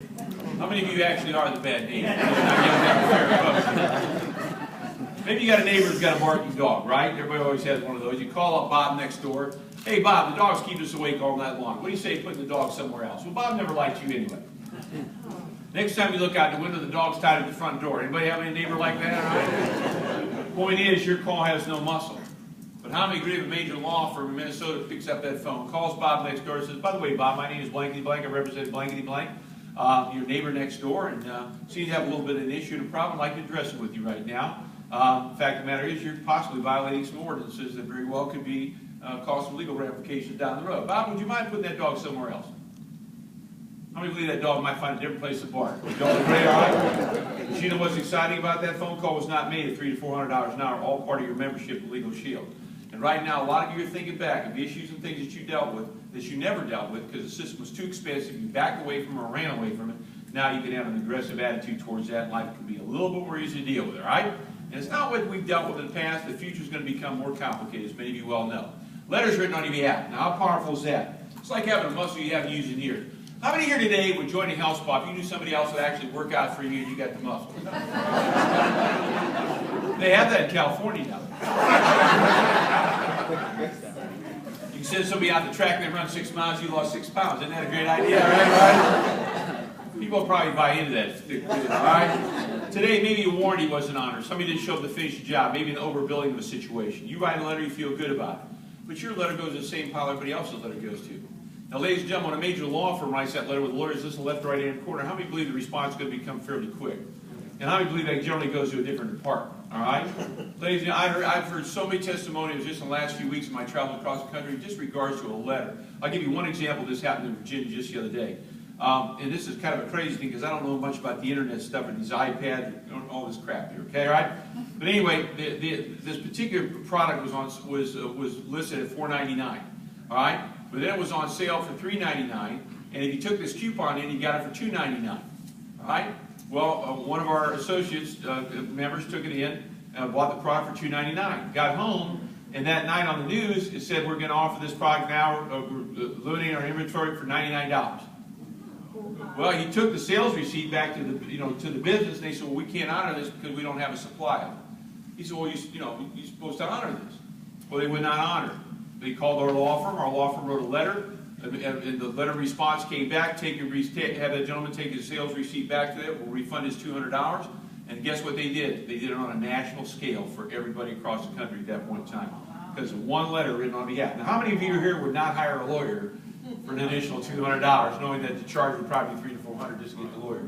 How many of you actually are the bad neighbor? Maybe you got a neighbor who's got a barking dog, right? Everybody always has one of those. You call up Bob next door. Hey, Bob, the dog's keeping us awake all night long. What do you say putting the dog somewhere else? Well, Bob never liked you anyway. Next time you look out the window, the dog's tied at the front door. Anybody have any neighbor like that? Point is, your call has no muscle. But how many agree if a major law firm in Minnesota picks up that phone, calls Bob next door, and says, by the way, Bob, my name is blankety blank, I represent blankety blank, your neighbor next door, and seems to have a little bit of an issue and a problem. I'd like to address it with you right now. The fact of the matter is, you're possibly violating some ordinances that very well could be cause some legal ramifications down the road. Bob, would you mind putting that dog somewhere else? How many believe that dog might find a different place to bark? Would y'all agree, all right? You know what's exciting about that phone call was not made at $300 to $400 an hour, all part of your membership in LegalShield. And right now, a lot of you are thinking back of issues and things that you dealt with that you never dealt with because the system was too expensive. You backed away from it or ran away from it. Now you can have an aggressive attitude towards that, and life can be a little bit more easy to deal with, all right? And it's not what we've dealt with in the past. The future is going to become more complicated, as many of you well know. Letters written on your behalf. Now, how powerful is that? It's like having a muscle you haven't used in years. How many here today would join a health spa if you knew somebody else would actually work out for you and you got the muscle? They have that in California now. You can send somebody out the track and they run 6 miles, you lost 6 pounds. Isn't that a great idea, right? People will probably buy into that, all right? Today, maybe a warranty wasn't honored. Somebody didn't show up to finish the job. Maybe an overbilling of a situation. You write a letter, you feel good about it. But your letter goes to the same pile everybody else's letter goes to. Now, ladies and gentlemen, when a major law firm writes that letter with lawyers listen left, right, and corner, how many believe the response is going to become fairly quick? And how many believe that generally goes to a different department? All right? Ladies and gentlemen, I've heard so many testimonials just in the last few weeks of my travel across the country just in regards to a letter. I'll give you one example. This happened in Virginia just the other day. And this is kind of a crazy thing because I don't know much about the internet stuff and these iPads and all this crap here, okay, all right? But anyway, this particular product was listed at $4.99, all right? But then it was on sale for $3.99, and if you took this coupon in, you got it for $2.99, all right? Well, one of our associates, members, took it in and bought the product for $2.99. Got home, and that night on the news, it said we're going to offer this product now, we're eliminating our inventory for $99. Well, he took the sales receipt back to the business, and they said, well, we can't honor this because we don't have a supply of it. He said, well, you're supposed to honor this. Well, they would not honor it. They called our law firm. Our law firm wrote a letter, and the letter response came back. Have that gentleman take his sales receipt back to them. We'll refund his $200. And guess what they did? They did it on a national scale for everybody across the country at that point in time because of one letter written on behalf. Now, how many of you here would not hire a lawyer for an additional $200, knowing that the charge would probably be $300 to $400 just to get the lawyer?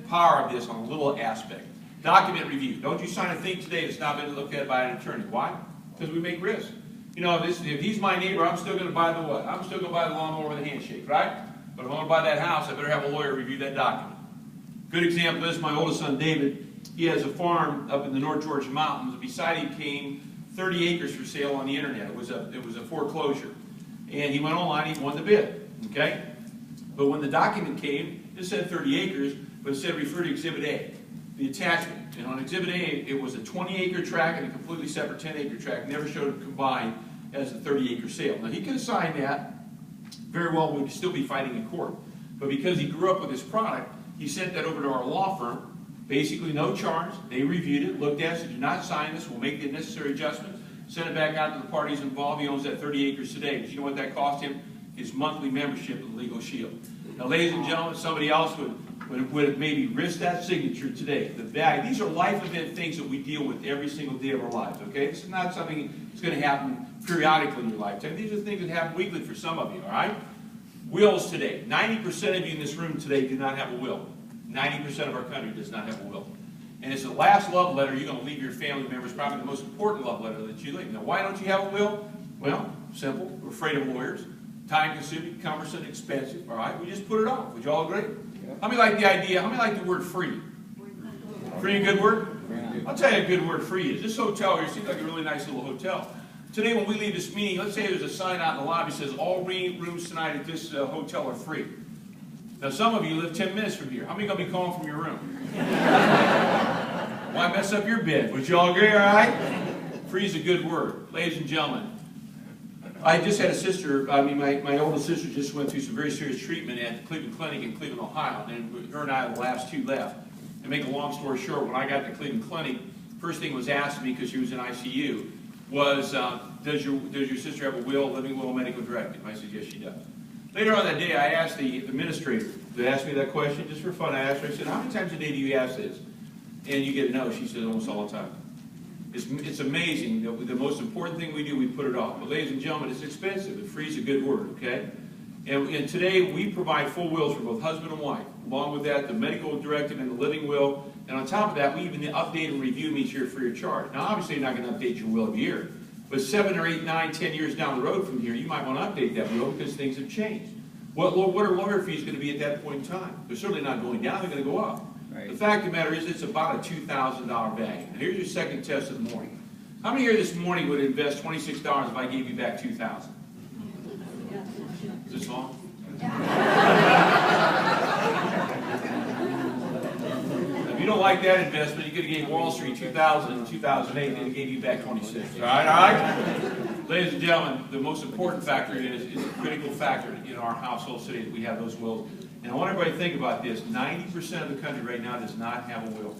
Power of this on a little aspect. Document review. Don't you sign a thing today that's not been looked at by an attorney. Why? Because we make risk. You know, if he's my neighbor, I'm still going to buy the what? I'm still going to buy the lawnmower with a handshake, right? But if I'm going to buy that house, I better have a lawyer review that document. Good example is my oldest son, David. He has a farm up in the North Georgia mountains. Beside him came 30 acres for sale on the internet. It was a foreclosure. And he went online, he won the bid, okay? But when the document came, it said 30 acres, but it said refer to Exhibit A, the attachment. And on Exhibit A, it was a 20-acre tract and a completely separate 10-acre tract. Never showed it combined as a 30-acre sale. Now, he could have signed that. Very well, we'd still be fighting in court. But because he grew up with this product, he sent that over to our law firm. Basically, no charge. They reviewed it, looked at it, said, do not sign this. We'll make the necessary adjustments. Sent it back out to the parties involved. He owns that 30 acres today. But you know what that cost him? His monthly membership in LegalShield. Now, ladies and gentlemen, somebody else would have maybe risked that signature today. The value. These are life event things that we deal with every single day of our lives, okay? This is not something that's going to happen periodically in your lifetime. These are things that happen weekly for some of you, all right? Wills today. 90% of you in this room today do not have a will. 90% of our country does not have a will. And it's the last love letter you're going to leave your family members, probably the most important love letter that you leave. Now, why don't you have a will? Well, simple. We're afraid of lawyers. Time-consuming, cumbersome, expensive, all right? We just put it off. Would you all agree? How many like the idea? How many like the word free? Free a good word? I'll tell you a good word free is. This hotel here seems like a really nice little hotel. Today when we leave this meeting, let's say there's a sign out in the lobby that says all rooms tonight at this hotel are free. Now some of you live 10 minutes from here. How many are going to be calling from your room? Why mess up your bed? Would you all agree, all right? Free is a good word. Ladies and gentlemen, I just had a sister, my oldest sister just went through some very serious treatment at the Cleveland Clinic in Cleveland, Ohio, and her and I are the last two left. To make a long story short, when I got to Cleveland Clinic, first thing was asked me, because she was in ICU, was, does your sister have a will, living will, medical directive? I said, yes, she does. Later on that day, I asked the administrator to ask me that question, just for fun. I asked her, I said, how many times a day do you ask this? And you get a no. She said, almost all the time. It's amazing. The most important thing we do, we put it off. But ladies and gentlemen, it's expensive. It frees a good word, okay? And today, we provide full wills for both husband and wife. Along with that, the medical directive and the living will. And on top of that, we even update and review them each year free of charge. Now, obviously, you're not going to update your will every year. But 7 or 8, 9, 10 years down the road from here, you might want to update that will because things have changed. What are lawyer fees going to be at that point in time? They're certainly not going down. They're going to go up. Right. The fact of the matter is, it's about a $2,000 value. Now, here's your second test of the morning. How many here this morning would invest $26 if I gave you back $2,000? Is this on? If you don't like that investment, you could have gave Wall Street $2,000 in 2008, and it gave you back $26. All right? Ladies and gentlemen, the most important factor is a critical factor in our household today that we have those wills. And I want everybody to think about this. 90% of the country right now does not have a will.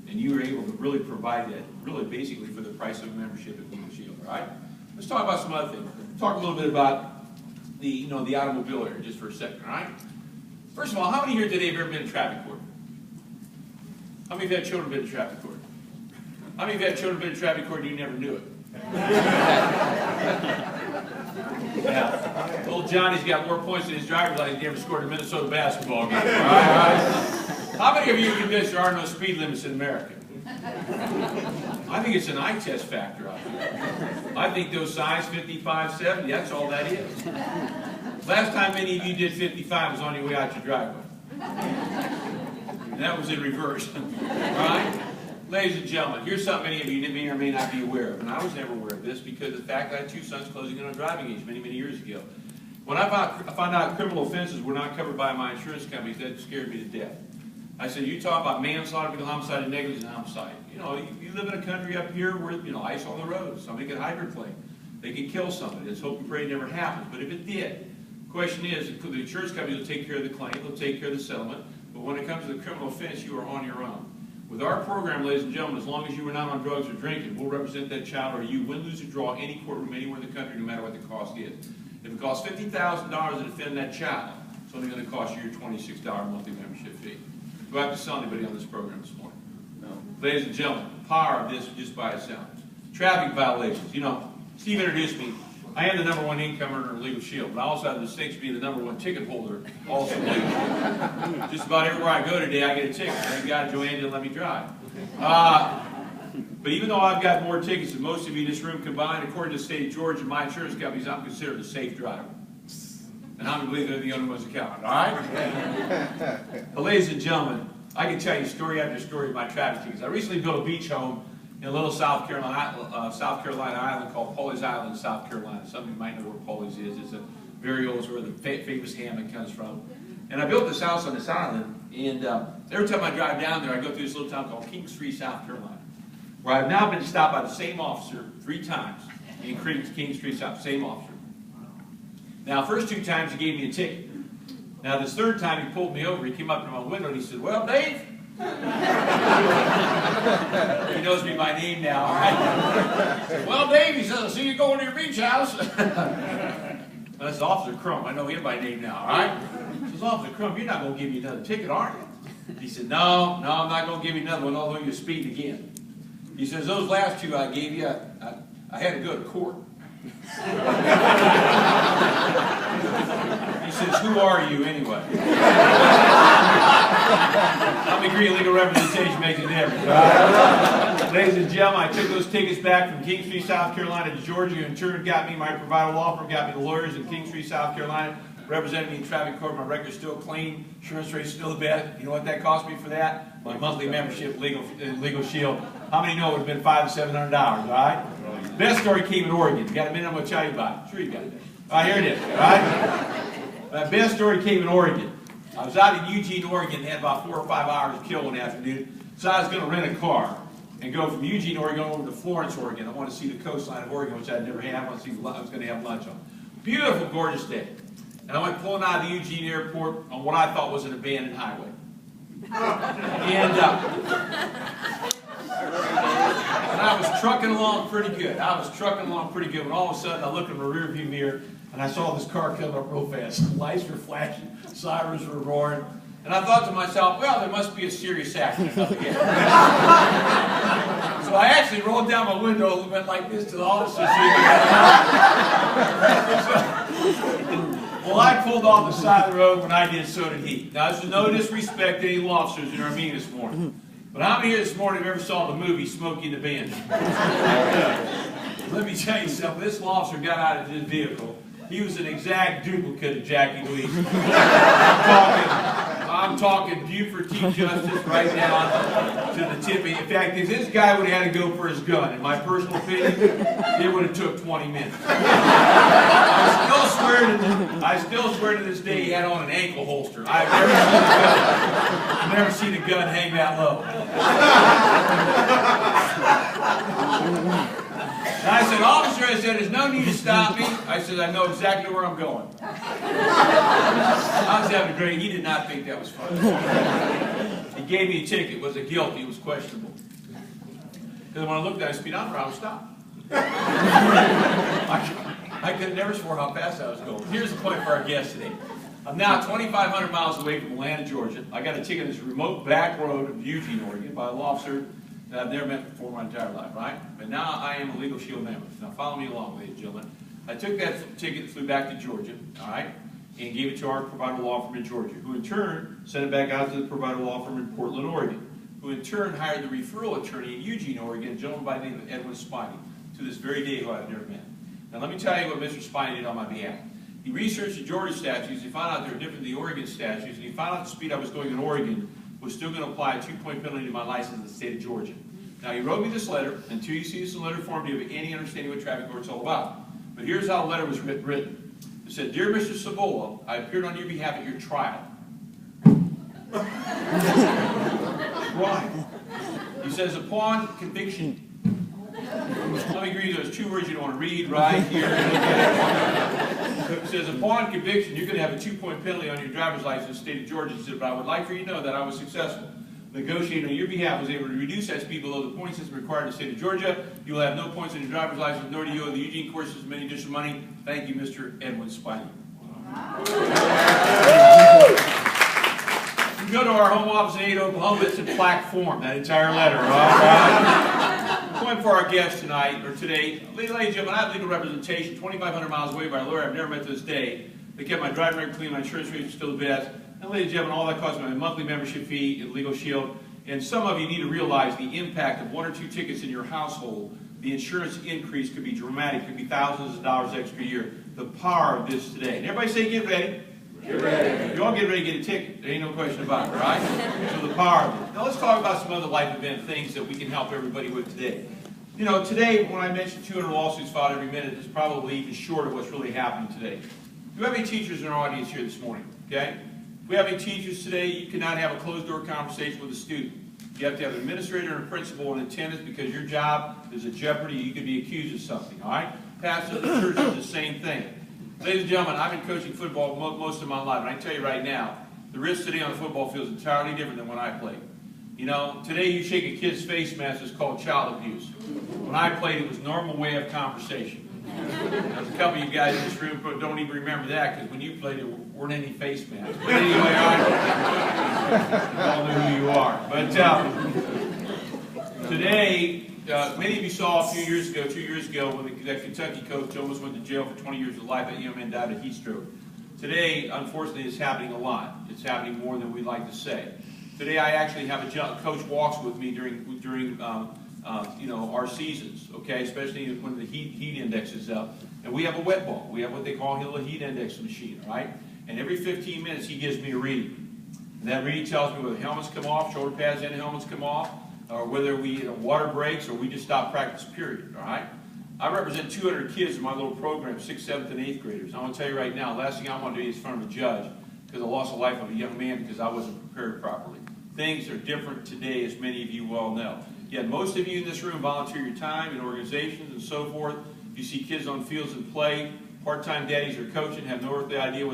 And you are able to really provide that, really basically for the price of a membership at LegalShield, all right? Let's talk about some other things. Talk a little bit about the automobile area just for a second, all right? First of all, how many here today have ever been in traffic court? How many of you had children been in traffic court? How many of you had children been in traffic court and you never knew it? Yeah. Little Johnny's got more points in his driver's license than he ever scored in a Minnesota basketball game. All right? How many of you are convinced there are no speed limits in America? I think it's an eye test factor out there. I think those signs, 55, 70, that's all that is. Last time any of you did 55 was on your way out your driveway. And that was in reverse. Right? Ladies and gentlemen, here's something many of you may or may not be aware of. And I was never aware of this because of the fact that I had 2 sons closing in on driving age many, many years ago. When I found out criminal offenses were not covered by my insurance companies, that scared me to death. I said, you talk about manslaughter, homicide, and negligent homicide. You know, you live in a country up here where, ice on the road. Somebody can hydroplane. They can kill somebody. Let's hope and pray it never happens. But if it did, the question is, the insurance company will take care of the claim. They'll take care of the settlement. But when it comes to the criminal offense, you are on your own. With our program, ladies and gentlemen, as long as you are not on drugs or drinking, we'll represent that child or you win, lose, or draw any courtroom anywhere in the country, no matter what the cost is. If it costs $50,000 to defend that child, it's only going to cost you your $26 monthly membership fee. Do I have to sell anybody on this program this morning? No. Ladies and gentlemen, the power of this just by itself. Traffic violations. Steve introduced me. I am the #1 income earner of LegalShield, but I also have the distinction of being the #1 ticket holder also of LegalShield. Just about everywhere I go today, I get a ticket. Thank God Joanne didn't let me drive. But even though I've got more tickets than most of you in this room combined, according to the state of Georgia and my insurance companies, I'm considered a safe driver. And I'm going to believe they're the only ones that count, all right? But ladies and gentlemen, I can tell you story after story of my traffic tickets. I recently built a beach home in a little South Carolina island called Pawleys Island, South Carolina. Some of you might know where Pawleys is. It's a very old, where the famous Hammond comes from. And I built this house on this island, and every time I drive down there, I go through this little town called Kingstree, South Carolina, where I've now been stopped by the same officer 3 times in Kingstree, South, same officer. Now, first 2 times he gave me a ticket. Now, this 3rd time he pulled me over, he came up to my window and he said, "Well, Dave." He knows me by name now. All right? Said, "Well, Dave," he says, "I see you going to your beach house." Well, that's Officer Crump. I know him by name now. All right? He says, "Officer Crump, you're not going to give me another ticket, are you?" He said, No, I'm not going to give you another one, although you're speeding again. He says, "Those last 2 I gave you, I had to go to court." He says, "Who are you anyway?" I'm agree legal representation makes a difference. Right? Ladies and gentlemen, I took those tickets back from Kingstree, South Carolina to Georgia. In turn, got me my provider law firm, got me the lawyers in Kingstree, South Carolina, represented me in traffic court. My record's still clean. Insurance rate's still the best. You know what that cost me for that? My monthly membership, LegalShield. How many know it would have been $500 to $700? All right. Best story came in Oregon. You got a minute? I'm going to tell you about it. Sure you got it. All right, here it is. All right. My best story came in Oregon. I was out in Eugene, Oregon. They had about 4 or 5 hours to kill one afternoon. So I was going to rent a car. and go from Eugene, Oregon over to Florence, Oregon. I want to see the coastline of Oregon, which I'd never had. I was going to have lunch on. Beautiful, gorgeous day. And I went pulling out of the Eugene airport on what I thought was an abandoned highway. And I was trucking along pretty good. When all of a sudden I looked in the rearview mirror and I saw this car coming up real fast. Lights were flashing, sirens were roaring. And I thought to myself, well, there must be a serious accident up here. So I actually rolled down my window and went like this to the officer. Well, I pulled off the side of the road. When I did, so did he. Now, this is no disrespect to any law officers in our meeting this morning. But how many here this morning have ever saw the movie Smokey and the Bandit? Let me tell you something. This law officer got out of his vehicle. He was an exact duplicate of Jackie Louise. I'm talking Buford T. Justice right down to the tip. In fact, if this guy would have had to go for his gun, in my personal opinion, it would have took 20 minutes. I still swear to this day he had on an ankle holster. I've never seen a gun hang that low. And I said, officer, I said, there's no need to stop me. I said, I know exactly where I'm going. I was having a great, he did not think that was funny. He gave me a ticket. Was it guilty? It was questionable. Because when I looked at his speedometer, I was stopped. I could have never sworn how fast I was going. Here's the point for our guest today. I'm now 2,500 miles away from Atlanta, Georgia. I got a ticket on this remote back road of Eugene, Oregon by an officer that I've never met before my entire life, right? But now I am a LegalShield member. Now follow me along, ladies and gentlemen. I took that ticket and flew back to Georgia, all right, and gave it to our provider law firm in Georgia, who in turn sent it back out to the provider law firm in Portland, Oregon, who in turn hired the referral attorney in Eugene, Oregon, a gentleman by the name of Edwin Spiney, to this very day who I've never met. Now let me tell you what Mr. Spiney did on my behalf. He researched the Georgia statutes, he found out they were different than the Oregon statutes, and he found out the speed I was going in Oregon was still going to apply a 2-point penalty to my license in the state of Georgia. Now, he wrote me this letter. Until you see this in letter form, do you have any understanding what traffic court's all about? But here's how the letter was written. It said, Dear Mr. Savula, I appeared on your behalf at your trial. Why? He says, upon conviction. Let me read those 2 words you don't want to read right here. It says, upon conviction, you're going to have a 2-point penalty on your driver's license in the state of Georgia. He said, but I would like for you to know that I was successful. Negotiating on your behalf was able to reduce that speed below the point system required in the state of Georgia. You will have no points on your driver's license, nor do you owe the Eugene court system any additional money. Thank you, Mr. Edwin Spiney. You can go to our home office in Ada, Oklahoma. It's in plaque form, that entire letter. All right? Point for our guest tonight, or today. Ladies and gentlemen, I have legal representation 2,500 miles away by a lawyer I've never met to this day. They kept my driving record clean, my insurance rate is still the best. And ladies and gentlemen, all that costs me a monthly membership fee in LegalShield. And some of you need to realize the impact of 1 or 2 tickets in your household. The insurance increase could be dramatic, could be thousands of dollars extra a year. The power of this today. And everybody say, get ready. Get ready. You all get ready to get a ticket. There ain't no question about it, right? So the power of it. Now let's talk about some other life event things that we can help everybody with today. You know, today when I mentioned 200 lawsuits filed every minute, it's probably even short of what's really happening today. Do we have any teachers in our audience here this morning? Okay? If we have any teachers today, you cannot have a closed-door conversation with a student. You have to have an administrator and a principal in attendance because your job is a jeopardy. You could be accused of something, all right? Pastors of the church is the same thing. Ladies and gentlemen, I've been coaching football most of my life, and I can tell you right now, the risk today on the football field is entirely different than when I played. You know, today you shake a kid's face mask, it's called child abuse. When I played, it was a normal way of conversation. There's a couple of you guys in this room who don't even remember that because when you played, there weren't any face masks. But anyway, you all know who you are. But today, many of you saw a few years ago, 2 years ago, when that Kentucky coach almost went to jail for 20 years of life. That young man died of heat stroke. Today, unfortunately, it's happening a lot. It's happening more than we'd like to say. Today, I actually have a coach walks with me during you know, our seasons, okay, especially when the heat index is up. And we have a wet ball. We have what they call a heat index machine, all right? And every 15 minutes, he gives me a reading. And that reading tells me whether helmets come off, shoulder pads and helmets come off, or whether water breaks, or we just stop practice, period, all right? I represent 200 kids in my little program, 6th, 7th, and 8th graders. I want to tell you right now, last thing I want to do is in front of a judge because I lost the life of a young man because I wasn't prepared properly. Things are different today, as many of you well know. Yet most of you in this room volunteer your time in organizations and so forth. You see kids on fields and play. Part-time daddies are coaching, have no earthly idea what